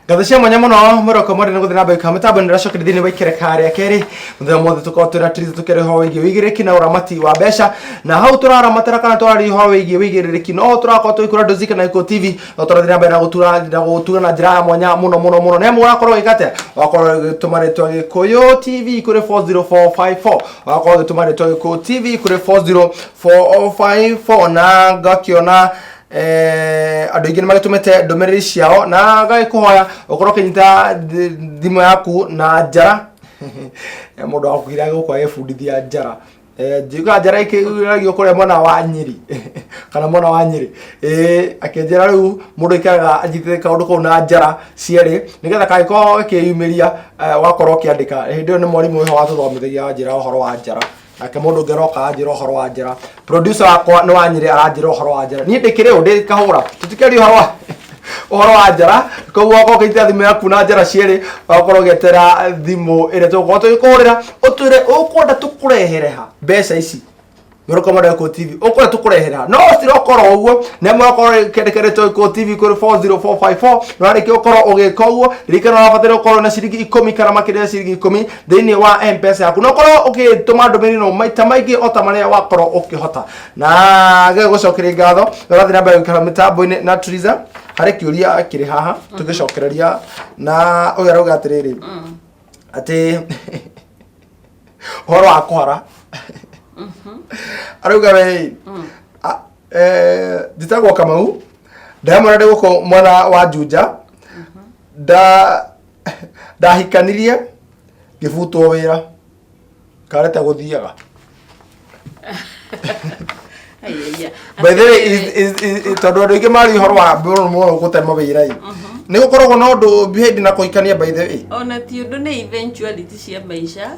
Gathashia mwanya muno muroko mwari nguthi na baika mutabo ndiracokire thini waikire kare akeri muthenya mothe tukotira trizi tukere ho wigi wigiriki na uramati wa besha na hau turaramatira kana twari ho wigi wigiriki no turakotwo ikura dozika na Iko TV no turathira mbere na gutura na njira mwanya muno ne murakorwo igate wakorwo tumaretwa Gikuyu TV kuri 40454 wakorwo tumaretwa Gikuyu TV kuri 40454 na gakiona andu ingĩ nĩmagĩtũmĩte ndũmĩrĩri ciao na gagĩkũhoya ũkorwo ũkĩnyita thimũ yaku na njara mũndũ wakũgira gũkũ agĩbundithia njara njiuga njara ikĩragio kũrĩa mwena wa Nyĩrĩ kana mwena wa Nyĩrĩ akĩnjĩra rĩu mũndũ ikaraga anyitĩte kaũndũ kau na njara cierĩ nĩgetha kagĩkorwo gakĩyumĩria wakorwo ũkĩandĩka hĩndĩ ĩyo nĩ mwarimũ ũyũ watũthomithagia njĩra ũhoro wa njara ake mundu ngeroka anjira uhoro wa njira producer wakwa ni wa Nyĩrĩ aranjira uhoro wa njira ni ndikire undi kahura tutikeri uhoro wa njira koguo ko kitia thimu yaku na njira cieri wakorwo getera thimu ire tuko tukurira utwire ukwenda tukurehere ha mbeca ici Muroko mwari Iko TV ukwenda tukurehera no stirokoro uguo nemwe okoro kendekeretwo Iko TV kuri 40454 no ariki okoro ugika uguo ririkana wabatire okoro na ciringi 10 kana makire ciringi 10 thini wa M-Pesa yaku no okoro ukituma ndumiri no maita maingi ota maria wakoro ukihota na gegucokeria ngatho urathira mbere gukara mitambo-ini na Triza hari kiuria akiri haha tugicokereria na uyu arauga atiriri ati horo akwara arauga we jitagwo Kamau ndamara ndi guko mwana wa Juja ndahikanirie ngibutwo wira karete guthiaga by the way tondu andu aingi mari horo wa muno gutema wira ni gukoragwo na undu bihindi na kuikania by the way ona ti undu ni eventuality cia maisha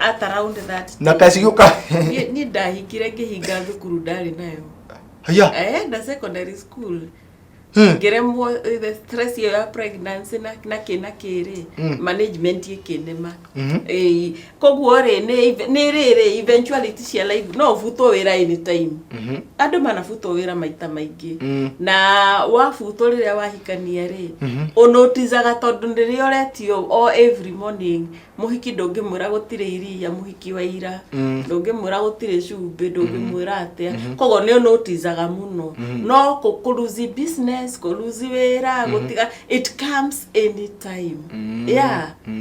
at around that na kaciuka ni ndahikire ngihinga thukuru ndari nayo haya na secondary school ngeremwo the stress ya pregnancy na kina kiri management yekinema koguo ri ni riri eventuality cia life no futo wira anytime andu manafuto wira maita maingi na wafuto riria wahikania ri unotizaga tondu ndirio retio o every morning muhiki ndungimwira gutire iria muhiki wa ira ndungimwira gutire cumbi ndungimwira atia koguo ni unotizaga muno no kuruzi business kuruzi wira gutiga it comes anytime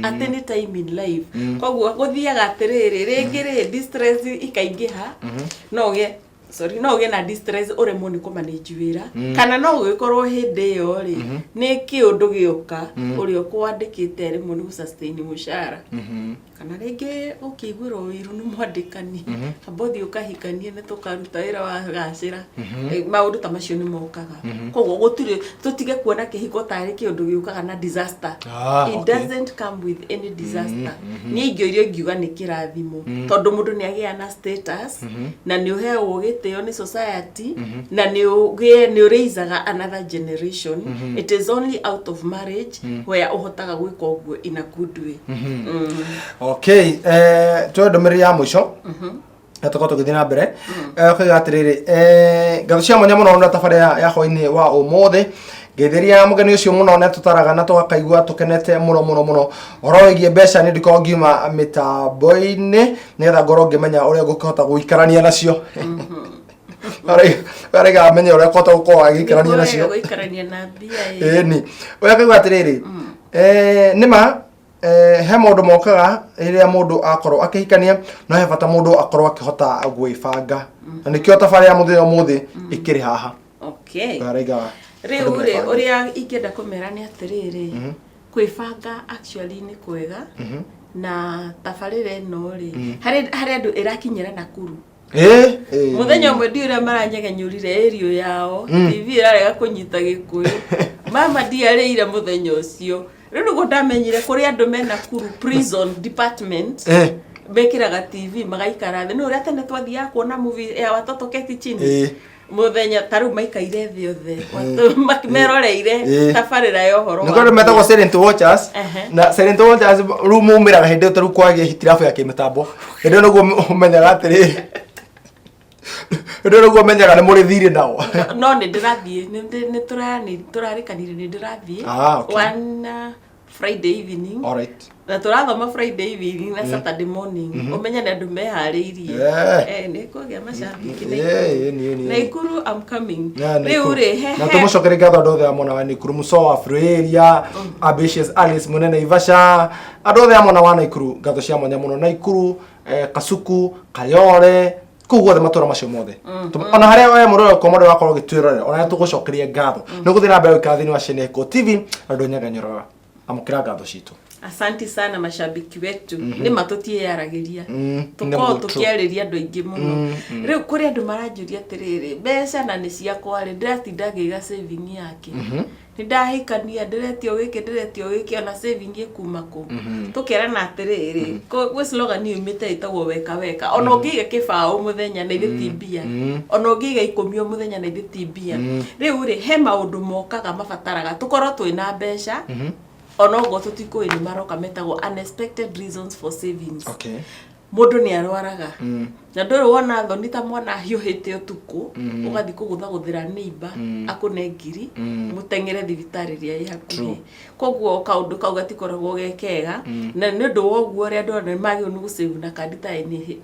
at any time in life koguo guthiaga atiriri ringi distress ikaingiha no ge na distress uremwo ni kumanage wira kana no gikorwo hindi yo ri ni kiundu gioka uri okwandikite rimwe ni sustain mushara kana ringi ukigwiro wiru ni mwandikani abothi ukahikanie ni tukaruta wira wa gacira maundu ta macio ni mokaga koguo gutire tutige kuona kihiko tari kiundu giokaga na disaster it doesn't come with any disaster ni ingiorio ngiuga ni kirathimo tondu mundu ni agia na status na ni uheo gitio ni society na ni uraisaga another generation it is only out of marriage where uhotaga gwika uguo in a good way okay ndomĩrĩri ya mũico tuko tugithii na mbere kagatiriri gathashia mwanya muno na tabarĩra ya hwainĩ wa ũmũthĩ ngetheria mugeni ucio muno na tutaraga na twakaigua tukenete muno horo wigie mbeca ni ndiko ngiuma mitambo-ini nigetha ngorwo ngimenya uria ngukihota guikarania nacio arega amenye uria kota gukorwo agiikarania nacio guikarania na mbia ni uria kaigua atiriri nima he maundu mokaga iria mundu akorwo akihikania no he bata mundu akorwo akihota gwibanga na nikio tabarĩra ya muthenya umuthi ikiri haha arega riu uria ingenda kumera ni atiriri kwibanga actually ni kwega na tabarĩra ino ri hari andu irakinyira Nakuru muthenya umwe ndiura maranyegenyurire erio yao TV irarega kunyita Gikuyu mama ndiarĩire muthenya ucio riu go ndamenyire kuri andu me Nakuru prison department bekiraga TV magaikara thi no uria tene twathia kuona movie ya watoto keti chini muthenya taru maikaire thĩ othe makimeroreire tabarĩra ya ũhoro nĩ kũrĩ metagwo silent watchers na silent watchers rĩu maumĩraga hĩndĩ ĩyo tarĩu kwagĩa hitirabu ya kĩmĩtambo hĩndĩ ĩyo nĩguo ũmenyaga atĩrĩrĩ hĩndĩ ĩyo nĩguo ũmenyaga nĩ mũrĩ thirĩ nao no nĩ ndĩrathiĩ nĩ tũrarĩkanire nĩ ndĩrathiĩ one Friday evening. Alright. Na tũrathoma Friday evening na Saturday morning. Ũmenye nĩ andũ meharĩirie. Nĩ kũgĩa macambiki na Ikuru I'm coming. Rĩu rĩ na tũmũcokere ngatho andũ othe amwe na Ikuru Musoa Freria Ambitious Alice Munene Ivasha andũ othe amwe na Ikuru ngatho cia mwanya mũno na Ikuru Kasuku Kayore kuguo the matura macio mothe ona haria we mũrore komode wakorwo gĩtwĩrore ona tũgũcokeria ngatho nĩ gũthira mbere kathini wa Sheneko TV andũ nyaganyora amukira ngatho citũ. Asante sana mashabiki wetu ni matutiaragĩria tuko tukiarĩria andũ aingĩ mũno rĩu kũrĩ andũ maranjũria atĩrĩrĩ mbeca na nĩ ciakwa rĩ ndĩratinda ngĩiga saving yake nĩ ndahikania ndĩretio wĩke ona saving ĩkuma kũ tũkerana atĩrĩrĩ gwĩ slogan yumĩte ĩtagwo weka ona ũngĩiga kĩbaũ mũthenya na ithĩ mbia ona ũngĩiga 10 mũthenya na ithĩ mbia rĩu rĩ he maũndũ mokaga mabataraga tũkorwo twĩna mbeca ono go tutiko ni maroka metagwo unexpected reasons for savings. Okay. Mundu ni arwaraga. Na ndoro wona thoni ta mwana hiuhite utuku ugathi kugutha guthira neighbor akune ngiri mutengere thibitari ria yakuhi. Koguo kaundu kau gatikoragwo gekega na ni ndu woguo ria ndo ni magi unu gusave na kandi ta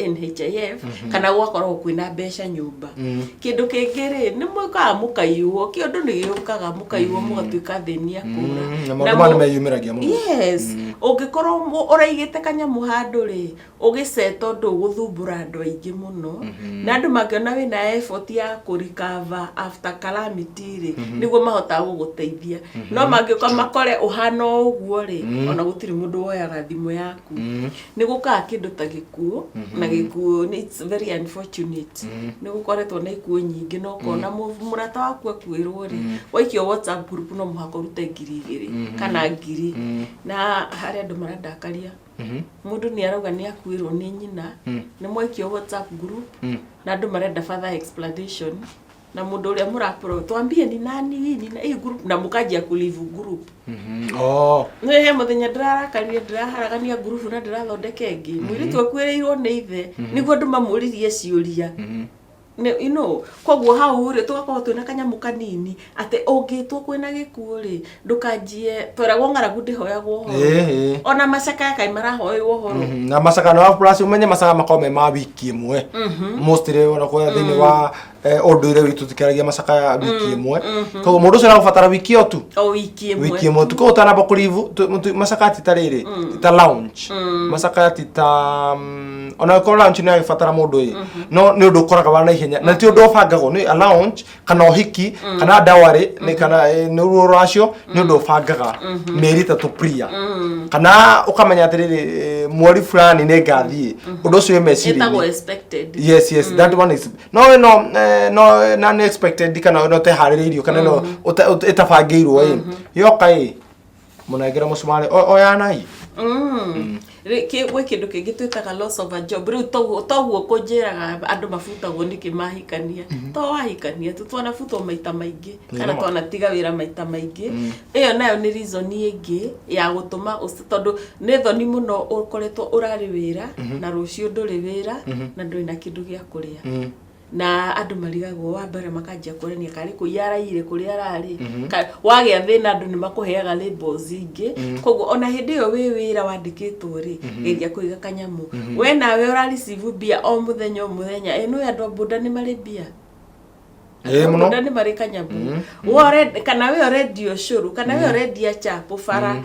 NHIF kana gwakorwo kwina mbeca nyumba. Kindu kingiri ni mwikaga mukaiwo kiondu ni giukaga mukaiwo mugatuika thenia kura. Na mwana meyumiragia muno. Yes. Ungikorwo uraigite kanyamu handu ri ugiseto ndu guthumbura andu aingĩ muno na andu magiona wina effort ya kurecover after calamity ri niguo mahota guguteithia no mangĩuka makore uhana ũguo ri ona gutiri mundu woyaga thimu yaku niguka kindu ta gikuo na gikuo it's very unfortunate nigukoretwo na ikuo nyingi no kona murata waku akwirwo ri waikio WhatsApp group no muhako rute 2,000 kana 1,000 na haria andu marandakaria mundu ni arauga ni akwirwo ni nyina ni mwaikio WhatsApp group na andu marenda further explanation na mundu uria murapro twambie ni nani na hii group na mukajia kulive group no he muthenya ndiraharagania group na ndirathondeke ngi mwiri twakwirirwo ni ithe niguo andu mamuririe ciuria you know koguo hau ri tugakorwo twina kanyamu kanini ate ungitwo kwina gikuo ri ndukanjie tweragwo ng'aragu ndihoyagwo horo ona macaka kai marahoywo horo na macaka no plus umenye macaka makome ma wiki imwe mostly ona kwa thini wa ondure witu tikaragia macaka ya wiki imwe koguo mundu ucio arabatara wiki o tu wiki imwe tuko utanamba kulivu macaka titariri ta launch macaka tita ona ko launch ni agibatara mundu no ni undu ukoraga wana ihenya na ti undu ofangagwo ni a launch kana ohiki kana dawari ni kana ni ruracio ni undu ofangaga meri ta priya kana ukamenya atiriri mweri fulani ni ngathie undu ucio meciri yes that one is no na unexpected kana no te hariririo kana no etafangiirwo yoka munengera musumari oyanai gwe kindu kingi twitaga loss of a job riu toguo kunjiraga andu mafutagwo niki mahikania to wahikania tutwana futwo maita maingi kana twana tiga wira maita maingi iyo nayo ni reason ingi ya gutuma tondu ni thoni muno ukoretwo urari wira na rucio nduri wira na nduri na kindu gia kuria na andu marigagwo wa mbere makanjia kurenia kari kuyaraire kuri arari wagia thina andu ni makuheaga labels ingi koguo ona hindi yo wi wira wandikitwo ri geria kuiga kanyamu we nawe ura receive bia o muthenya no andu boda ni mari bia muno ndani mari kanyamu wore kana we already ushuru kana we already achapo fara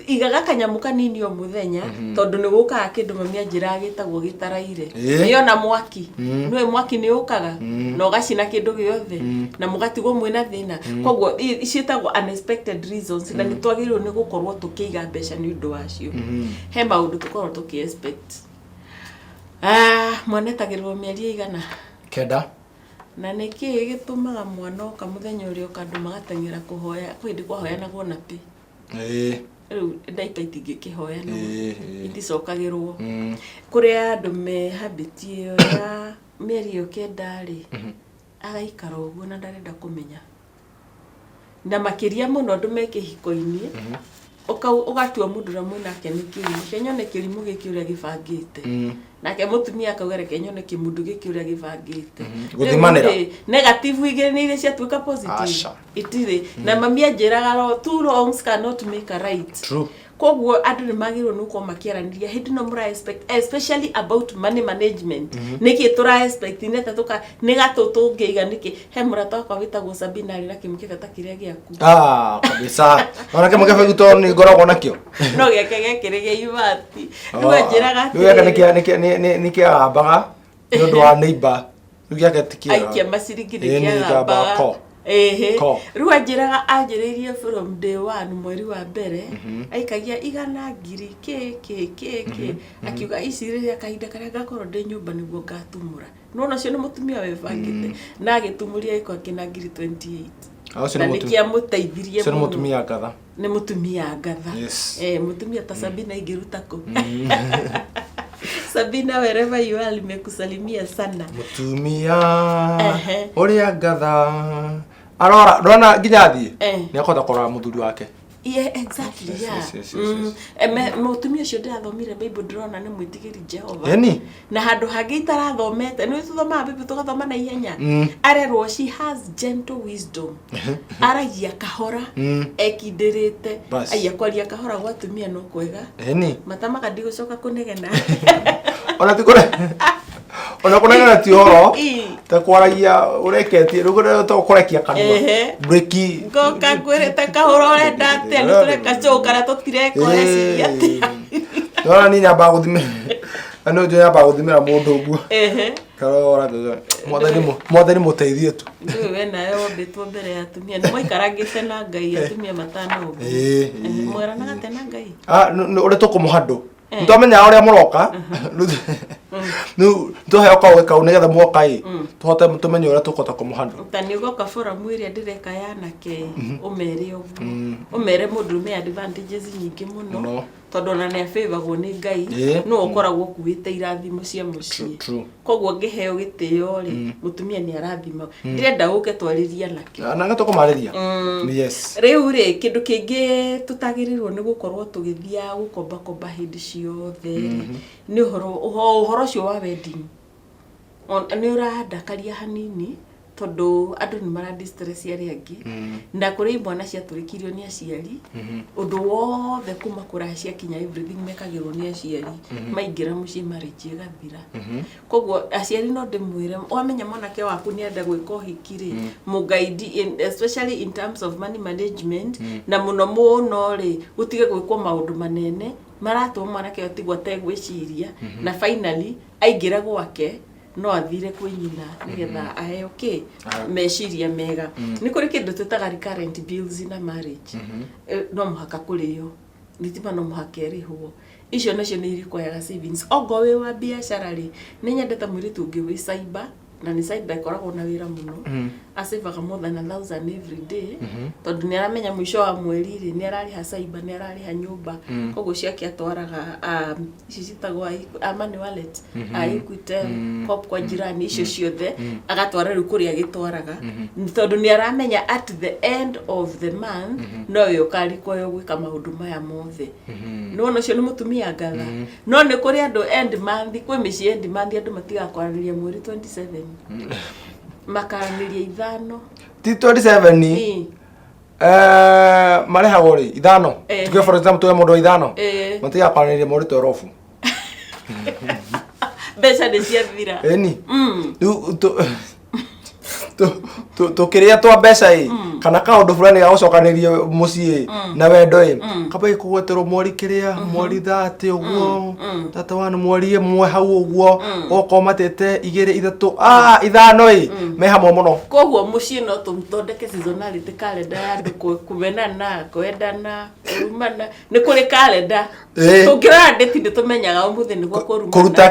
igaga kanyamu kanini o muthenya tondu ni guka kindu mamia njira gitagwo gitaraire iyo na mwaki nwe mwaki ni ukaga no gacina kindu giothe na mugatigwo mwina thina koguo icitagwo unexpected reasons na nitwagirwo ni gukorwo tukiiga mbeca ni undu wacio he maundu tukorwo tuki expect mwanetagirwo mieri igana kenda na niki gitumaga mwana oka muthenya uri okandu magatengera kuhoya kwindi kwahoyanagwo na pi riu ndaita itingikihoya no indicokagirwo kuri andu me habit iyo ya mieri yo kenda ri agaikara ũguo na ndarenda kũmenya na makiria muno andu me kihiko-ini ugatua mundu na mwinake ni kirimu kenyone kirimu giki uria gibangite nake mutumia akauga reke nyone kimundu giki uria gibangite guthimanira negative igire ni iria ciatuika positive itire na mami anjiraga two wrongs cannot make a right. True. Koguo andu ni magirwo nuko makiaraniria hindi no mura expect especially about money management niki tura expect neta tuka negatutu ngeiga niki he murata kwa witagwo Sabina ari na kimukibeta kiria giaku kabisa ona kimukibeta gito ni ngoragwo nakio no geke kirige yubati ruga njiraga ati ruga niki agambaga ni undu wa neighbor ruga getikia aikia masiringi niki agambaga ruga njiraga anjiririe from day 1 mweri wa mbere aikagia igana ngiri ke akiuga iciriria kahinda karia gakorwo ndi nyumba niguo ngatumura nona cio ni mutumia webangite na agitumuria iko akina ngiri 28 na nikia muteithirie muno mutumia ngatha ni mutumia ngatha mutumia ta Sabina ingiruta ku Sabina wherever you are nimekusalimia sana mutumia uria ngatha arora rona nginyathie ni akota kurora muthuri wake exactly mutumia cio ndathomire Bible drona ni mwitigiri Jehova na handu hangi itarathomete ni tuthoma Bible tugathoma na ihenya arerwo she has gentle wisdom aragia kahora ekindirite aya kwaria kahora gwatumia no kwega matama kandi gucoka kunegena ona tikore ona kunegena ti horo ta kwaragia ureketie rugo to kurekia kanwa breki ngoka kwirete kahora urenda atia ni tureka cokara tutireko reciria atia ora ni nyamba guthimira ano jo nyamba guthimira mundu uguo karora mwathani muteithie tu we nayo betwo mbere ya atumia ni moikarangite na Ngai atumia matano mwera na gatena Ngai uri tukumuhandu ndomenya uria muroka nu tuhe okawe kau nigetha mwokai tuhote tumenye uria tukota kumuhandu tani ugoka fora mwiri ndireka yana ke umere ugu umere mundu me advantages nyingi muno tondu na ne favor ni Ngai no ukoragwo kuwite irathimo cia mucii koguo ngiheo gitio ri mutumia ni arathima ndirenda uke twariria nakio na ngatukumariria yes riu ri kindu kingi tutagirirwo ni gukorwo tugithia gukomba hindi ciothe ni uhoro cio wa wedding ni urandakaria hanini tondu andu ni mara distress yari angi na kuri mwana cia turikirio ni aciari undu wothe kuma kura cia kinya everything mekagirwo ni aciari maingira muci marriage gathira koguo aciari no ndimwire wamenya mwanake waku ni enda gwika uhikiri mugaidi especially in terms of money management na muno ri utige gwikwo maundu manene maratwo mwanake otigwa tegwiciria na finally aingira gwake no athire kwi nyina nigetha aheo meciria mega ni kuri kindu tutaga recurrent bills na marriage no muhaka kuriyo nitima no muhaka erihwo icio nacio ni require savings ogowe wa biashara ri ni nyendeta mwiritu ungi wi cyber na ni cyber ikoragwo na wira muno asevaga more than 1000 every day tondu ni aramenya mwisho wa mweri ri ni arariha cyber ni arariha nyumba koguo ciake atwaraga ici citagwo money wallet Equitel pop kwa jirani icio ciothe agatwara ri kuria gitwaraga tondu ni aramenya at the end of the month no yo kari koyo gwika maundu maya mothe no cio ni mutumia ngatha no ni kuri andu end month kwi mici end month andu matigakwaraniria mweri 27 makaraniria ithano ti 27 marehagwo ri ithano tuge for example tuge mundu ithano matigakwaraniria mweri 12 besa de ciathira tukiria twa mbeca kana kaundu fulani ga gucokaniria mucii na wendo kabai kugweterwo mweri kiria mweri 30 uguo tata wana mweri imwe hau uguo okomatete 2 3 ithano me hamwe muno koguo mucii no tumthondeke seasonality calendar ya kumenana kwendana kurumana ni kuri calendar tungirora date ndi tumenyaga umuthi niguo kurumana kuruta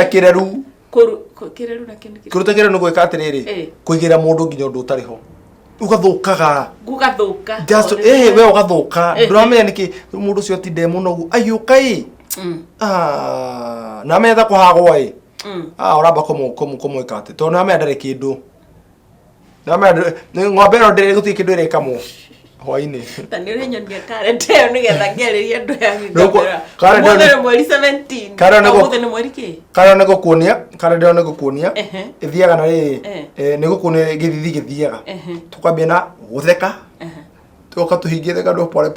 kireru kireru na kindu kuruta kireru gwika atiriri kuigira mundu nginya undu utariho ugathukaga just we ugathuka nduramenya niki mundu cio ti demo no ayuka Mm. Na metha kuhagwa uramba kumwika ati tondu na mendare kindu na ng'ombe ĩno ndĩrĩ gũtirĩ kĩndũ ĩrekamwo hwainĩ tani uri nyonia karete ni getha ngeriria ndu ya ngomera karete mweri 17 karete ni mweri ki karete ni gukuonia ithiaga na rĩ ni gukuonia githiaga tukwambia na gutheka tuka tuhingie theka ndo pole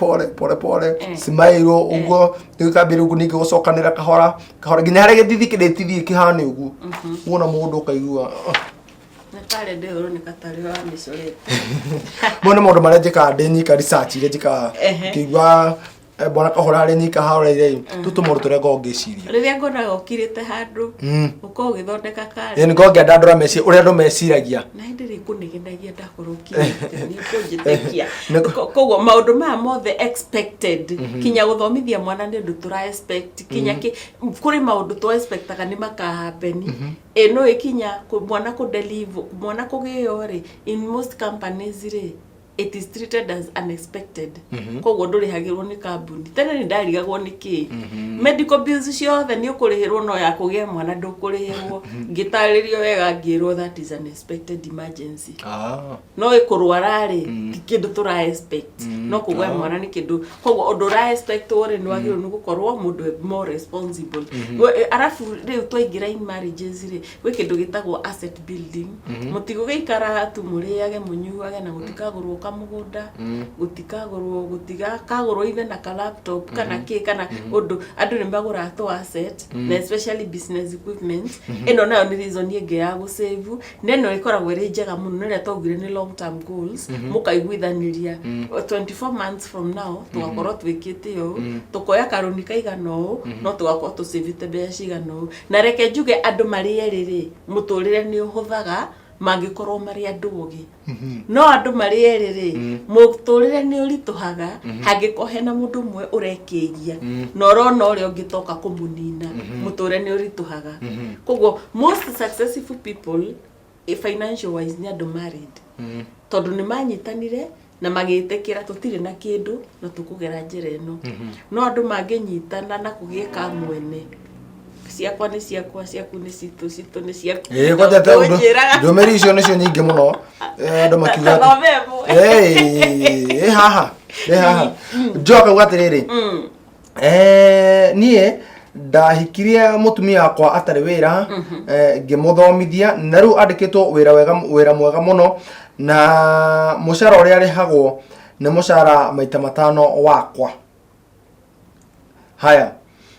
smile uguo tukambira uguo ningi gucokanira kahora nginya hari githithi kidetithie kihane uguo wona mundu ukaigua Nakare de oro ni katari wa misorete. Mwana mundu maria njika ndenyika research ile njika kigwa bona kahora ri nyika haura ile tutumuru turia ngongiciria. Riria ngona gokirite handu uko githondeka kare. Ni ngongenda ndura meci uria ndo meciragia. Na ndiri kunigenagia ndakorokirite ni kunjitekia. Koguo maundu ma mothe expected kinya guthomithia mwana ni ndu tura expect kinya kuri maundu to expectaga ni makahappen. Eno ikinya mwana ku deliver mwana kugio ri in most companies ri it is treated as unexpected. Koguo nduri hagirwo ni kambuni tene ni ndarigagwo niki medical bills ciothe ni ukurihirwo no ya kugia mwana ndukurihirwo ngitaririo wega ngirwo that is unexpected emergency. No ikurwara ri kindu tura expect no kugwa mwana ni kindu koguo undu ra expect uri ni wagirwo ni gukorwo mundu more responsible. Arafu riu twaingira in marriages ri gwi kindu gitagwo asset building mutigo geikara tu muriage munyuage na gutikagurwo mugunda gutikagurwo even na laptop kana kana undu andu ni magura to asset na especially business equipment eno nayo ni reason yenge ya go save neno ikoragwo ri njega muno nire twaugire ni long term goals mukaiguithaniria 24 months from now tugakorwo twikite yo tukoya karuni kaigano no tugakorwo tu save te be cigano na reke njuge andu mari eriri muturire ni uhuthaga mangikorwo mari andu ogi no andu mari eriri muturire ni urituhaga hangikohe na mundu mwe urekiria no rona uri ungitoka kumunina muturire ni urituhaga koguo most successful people financial wise ni andu married tondu ni manyitanire na magitekera tutire na kindu na tukugera njira eno no andu manginyitana na kugieka mwene ciakwa ni ciakwa ciaku ni citu ni ciaku kwatete undu ndumeri icio nicio nyingi muno andu makiuga haha joka gwatiriri nie ndahikirie mutumia wakwa atari wira ngimuthomithia na riu andikitwo wira mwega muno na mushara uria rihagwo ni mushara maita matano wakwa haya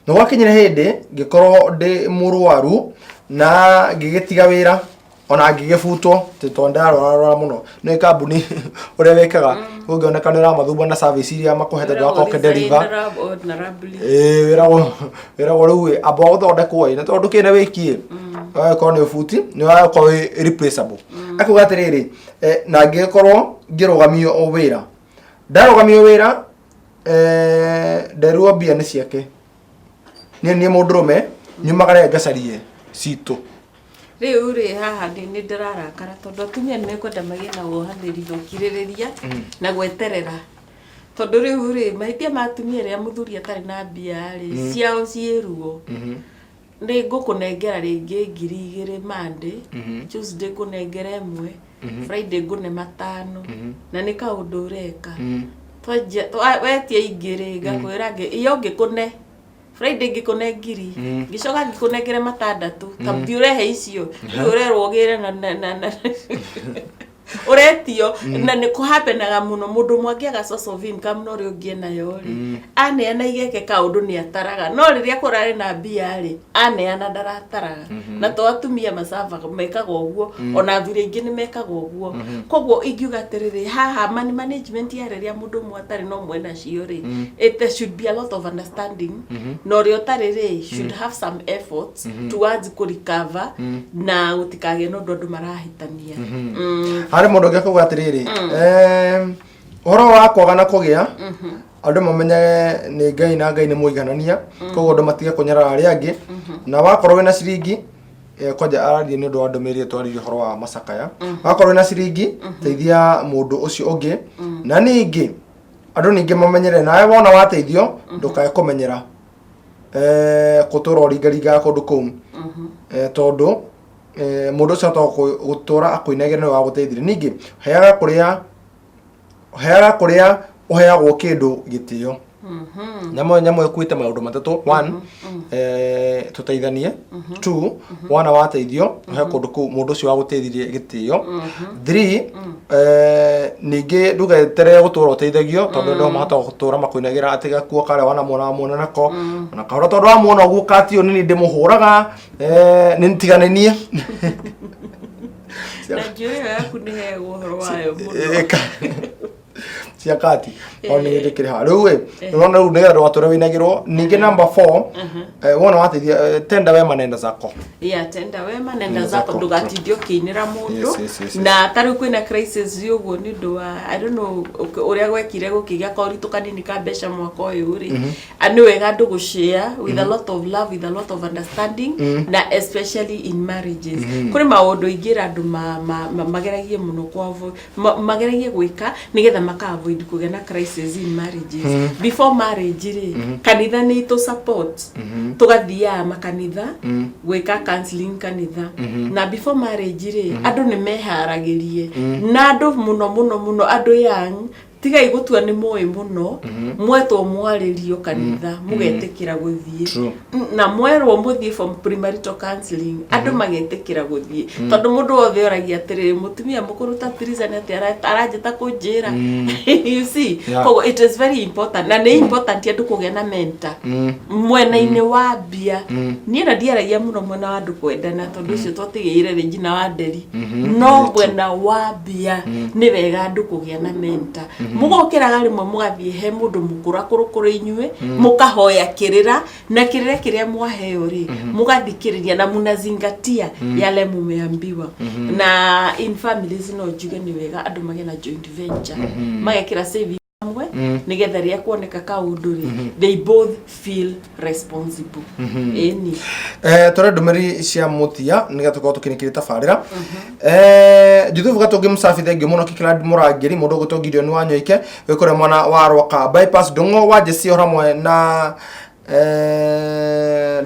no wakinyire hindi ngikorwo ndi murwaru na ngigitiga wira ona ngigifutwo titondarora muno no ikambuni uria wekaga ungiona nira mathumba na service iria makuhete ndako kedeliver wira riu abo guthondekwo na tondu kina wikie ko ni futi ni ko replaceable akuga atiriri na ngikorwo ngirugamio wira ndarugamio wira nderuo bia ni ciake ni mundurume nyumagare ngacarie citu riu ri haha ni ndirarakara tondu atumia ni mekwenda magie na wohaniri thukiririria na gweterera tondu riu ri maitia matumia ria muthuri atari na bia ri ciao cieruo ni ngukunengera ringi 2,000 Monday Tuesday kunengera 1 Friday ngune 5 na ni kaundu ureka twaje wetie ingiri ngakwira iyo ngikune Friday ngikune 2,000 gicoka ngikunengere 6 tambi urehe icio urerwo ogire na uretio na ni kuhapenaga muno mundu mwangiaga source of income no ri ungie nayo ri aneana igeke kaundu ni ataraga no riria kurari na bia ri aneana ndarataraga na to atumia masava mekaga uguo ona thuri ingi ni mekaga uguo koguo ingiuga tiriri haha money management ya riria mundu mwatari no mwena cio ri it should be a lot of understanding no ri otariri should have some efforts towards ku recover na utikage no ndu marahitania hari mundu ngekuga atiriri horo wa kwaga na kugia andu mamenye ni ngai na ngai ni muiganania koguo andu matige kunyarara ari angi na wakorwo wina ciringi kwaja ararie ni ndu andu meri twaririe horo wa macakaya wakorwo wina ciringi teithia mundu ucio ungi na ningi andu ningi mamenyere nawe wona wateithio ndukae kumenyera kutura ringariga kundu kou tondu mundu ucio to gutura akuinagira ni wa guteithire ningi heaga kuria uheagwo kindu gitio nyamo ekuite maundu matatu 1 tuteithanie 2 wana wateithio he kundu ku mundu ucio wa guteithirie gitio 3 ningi ndugetere gutura uteithagio tondu ndo mahota gutura makuinagira atiga kuo kare wana mona nako na kahora tondu amona uguo katio nini ndimuhuraga ni ntiganenie na njuri yaku ni hego horo wayo cia kati oni ndikire ha riu urona riu nigera watura winagirwo ningi number 4 wona wateithia tenda wema nenda zako tenda wema nenda zako ndugatidio kinira mundu na tari kwina crisis yugo ni ndwa I don't know uria gwekire gukigia koritu kanini ka besha mwaka uyu ri ani wega ndugushare with a lot of love with a lot of understanding na especially in marriages kuri maundu ingira andu mageragie muno kwa mageragie gwika nigetha maka avoid kugena crisis in marriages before marriage ri kanitha ni to support tugathia makanitha gwika counseling kanitha na before marriage ri andu ni meharagirie na andu muno andu young tiga igutua ni moe muno mwetwo mwaririo kanitha mugetekira guthie na mwerwo muthie from premarital counseling andu magetekira guthie tondu mundu othe oragia atiri mutumia mukuru ta Teresa ati arajeta kunjira you see so it is very important na ni important andu kugena mentor mwena-ini wa bia ni na diaragia muno mwena wa andu kwendana tondu ucio twatigire Regina wa Nderi no mwena wa bia ni wega andu kugena mentor mugokiraga rimwe mugathie he mundu mukura kurukuru inyue mukahoya kirira na kirira kiria mwaheo ri mugathikiriria na munazingatia yale mumeambiwa na in families no njuge ni wega andu magena joint venture magekira saving amwe nigetha ria kuoneka kaundu ri they both feel responsible eni tore ndumeri cia mutia nigatũkorwo tukinikire tabarĩra juthubu gatungi musafi thengio muno Kikland Murangĩri mundu gutongirio ni wanyoike wikore mwana wa Rwaka bypass Ndung'u wa Jesi hamwe na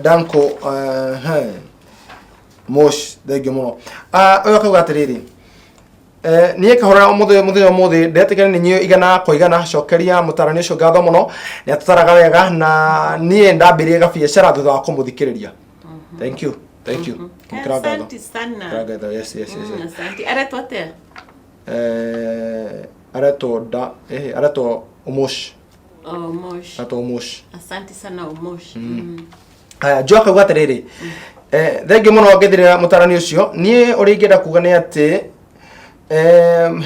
Danko Mosh thengio muno uyu akauga atiriri niä kahora muthenya ndetikana nä nyå igana kwa igana cokeria mutarani ucio ngatho muno nä atutaraga wega na niä ndambä rie gabiacara thutha wa kå må thikä rä ria thank you asante sana asante aretwo atia aretwo Omosh Omosh asante sana Omosh jo akauga atiriri thengio muno ngethirira mutarani ucio niä å rä ingä enda kuga nä atä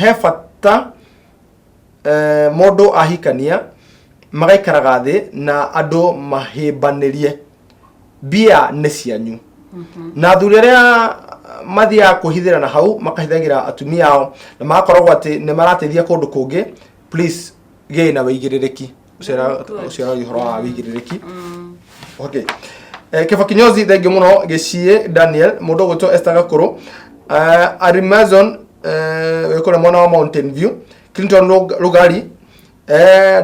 he bata mundu ahikania magaikaraga thi na andu mahimbanĩrie bia nĩ cianyu na thuri aria mathia kuhithira na hau makahithagira atumia ao na magakoragwo ati nĩ marateithia kundu kungi please gei na wĩigĩrĩrĩki uciara uhoro wa wĩigĩrĩrĩki okay Kibakinyozi thengio muno Gĩciĩ Daniel mundu gwĩtwo Esther Gakũrũ Arimazon wekora mwana wa Mountain View Clinton Rugari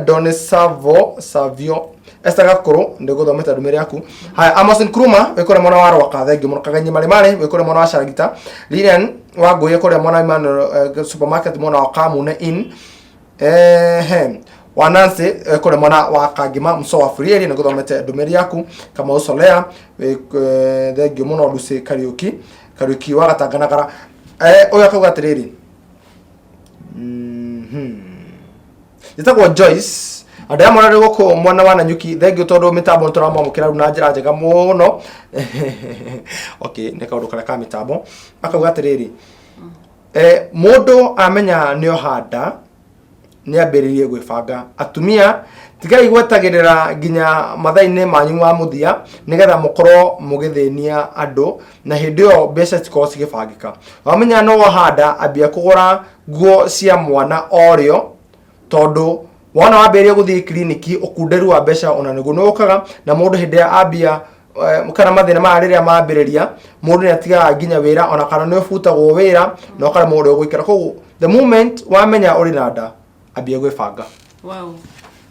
Done Savio Esther Gakũrũ ndiguthometa ndumĩrĩ yaku haya Amason Kruma wekora mwana wa Rwaka thengio muno Kaganye Maremare wekora mwana wa Sharagita Lilian wa Ngũi wekora mwana wa Emmanuel Supermarket mwana wa Kamune in Wananse wekora mwana wa Kagima Msowa Frieri ndiguthometa ndumĩrĩ yaku kama usolea thengio muno Lucy Kariuki wa Gatanganagara oya akauga atiriri Jitagwo Joyce andu amwe rä gå mwana wa Nanyuki thengio tondu mitambo turamamukira na njira njega muno okay nä kaundu karia ka mitambo akauga atiriri mundu amenya nä ohanda nä ambĩrĩrie gwĩbanga atumia tigai gwetagĩrĩra nginya mathainĩ manyu wa muthia nigetha mukorwo mugithĩnia andu na hĩndĩ ĩyo mbeca cikorwo cigĩbangĩka wamenya no wahanda ambia kũgũra nguo cia mwana orĩo tondu wana wambĩrĩria gũthiĩ kliniki ũkunderu wa mbeca ona nĩguo nĩũkaga na mũndũ hĩndĩ ya ambia kana mathĩna maya rĩrĩa mambĩrĩria mũndũ nĩatigaga nginya wĩra ona kana nĩũbutagwo wĩra na ũkaremwo ũrĩa ũgũikara koguo the moment wamenya ũrĩ na nda ambia gwĩbanga wow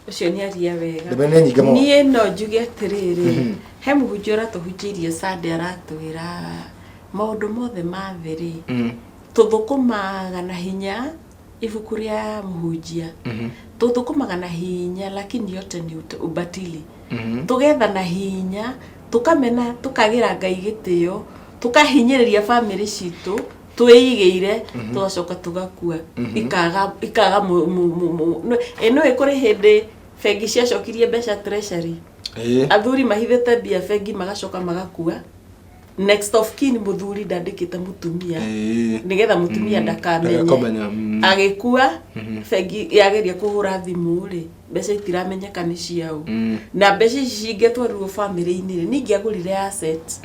ucio ni aria wega ndemene nyinge mo nie no njuge atiriri he muhunjia aratuhunjirie Sunday aratwira maundu mothe matheri tuthukumaga na hinya ibuku ria Muhunjia tuthukumaga na hinya lakini yote ni ubatili tugetha na hinya tukamena tukagira Ngai gitio tukahinyiriria family citu twiigeire tugacoka tugakua ikaga no ikuri hindi bengi ciacokirie mbeca treasury athuri mahithete mbia bengi magacoka magakua next of kin muthuri ndandikite mutumia nigetha mutumia ndakamenye agikua bengi yageria kuhura thimu ri mbeca itiramenyeka ni ciao na mbeca cingetwarirwo family-inĩ ningiagurire assets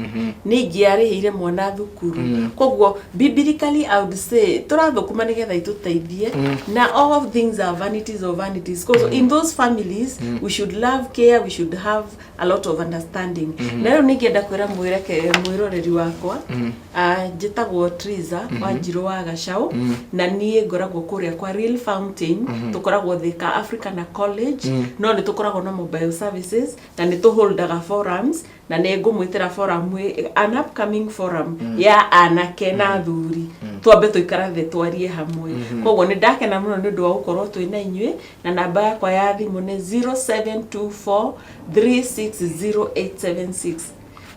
ningiarihire mwana thukuru koguo biblically I would say turathukuma nigetha ituteithie na all things are vanities of vanities because in those families we should love care, we should have a lot of understanding na rĩu ningienda kwĩra mwĩroreri wakwa njĩtagwo Triza Wanjiru wa Gacau na niĩ ngoragwo kũrĩa kwa Real Fountain tukoragwo Thika African College no ni tukoragwo na mobile services na ni tuholdaga forums na ni ngumwitira forum an upcoming forum ya anake na athuri twambe tuikara the twarie hamwe koguo ni ndakena muno ni ndu wa gukorwo twina inyuĩ na namba yakwa ya thimu ni 0724 360876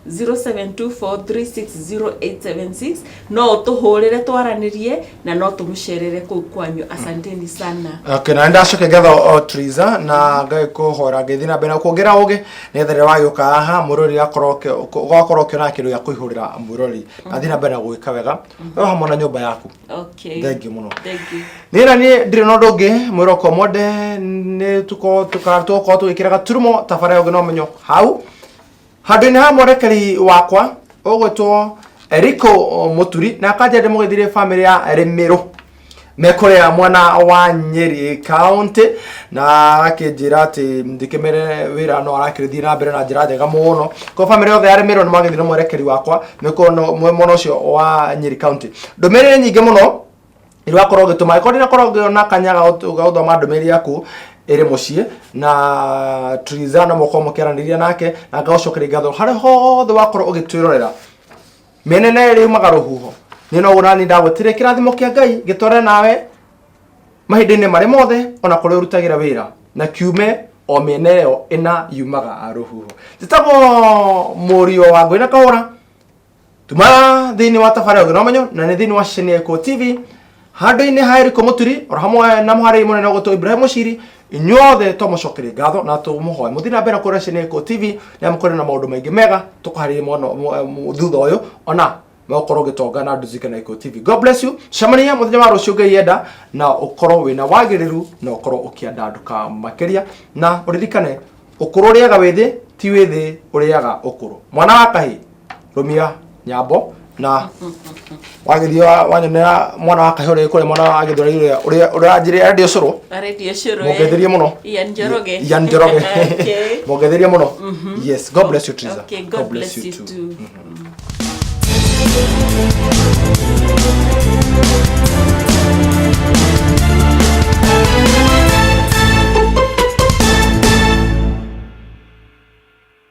0724360876 no tuhurire twaranirie na no tumucerere kuu kwanyu asanteni sana. Okay, na ndacoke ngetho Triza na ngai kuhora ngithi na mbere kuongerera ugi nethere wagioka haha murori gakorwo kiona kindu gya kuihurira murori athi na mbere gwika wega we hamwe na nyumba yaku. Okay, thank you muno. Thank you. Nira ni ndire no ndungi mwiroko mode ni tuko twikiraga turumo tabara yoge no menyo hau handũ-inĩ ha mwerekeri wakwa ũgwĩtwo Eriko Muturi na akaja ndĩmũgeithirie family ya Rĩmĩrũ mekũrĩa mwana wa Nyeri County na akĩnjĩra atĩ ndĩkĩmere wĩra no arakĩrĩthiĩ na mbere na njĩra njega mũno ko family yothe ya Rĩmĩrũ nĩ mageithire mwerekeri wakwa mekũno mwena ũcio wa Nyeri County ndũmĩrĩri nyingĩ mũno irakorwo gĩtũma ĩkorwo ndĩnakorwo ngĩona kanya ga gũthoma ndũmĩrĩri yaku ere mucie na Triza na moko mukiaraniria nake na ngacokeria ngatho hari hothe wakorwo ugitwirorera menene ri magaruhuho ni no urani ndagwetire kirathimo kia Ngai gitore nawe mahindini mari mothe ona kuri urutagira wira na kiume o meneo ina yumaga aruhuho titago murio wa Ngwina Kahura tuma thini wa tabara yoge no menyo na ni thini wa Sheneko TV handũ-inĩ ha Eriko Muturi ora hamwe na muharĩri munene gũtũ Ibrahim Muciri inyuothe tũmũcokerie ngatho na tũmũhoe mũthii na mbere kũrĩa Sheneko TV na mũkorwo na maũndũ maingĩ mega tũkũharĩria mũno thutha ũyũ ona mũkorwo gĩtonga na nduzike na Sheneko TV. God bless you. Cemania mũthenya wa rũciũ Ngai yenda na ũkorwo wĩna wagĩrĩru na ũkorwo ũkĩandandũka makĩria na ũririkane ũkũrũ ũrĩaga wĩthĩ ti wĩthĩ ũrĩaga ũkũrũ. Mwana wa kahĩ Rũmia Nyambo na wagithio wanyonera mwana wa kahore kure mwana wa agithore uria njire radio curu mugetherie muno Ian Njoroge mugetherie muno. Yes, God bless you Triza. Okay, God bless you too.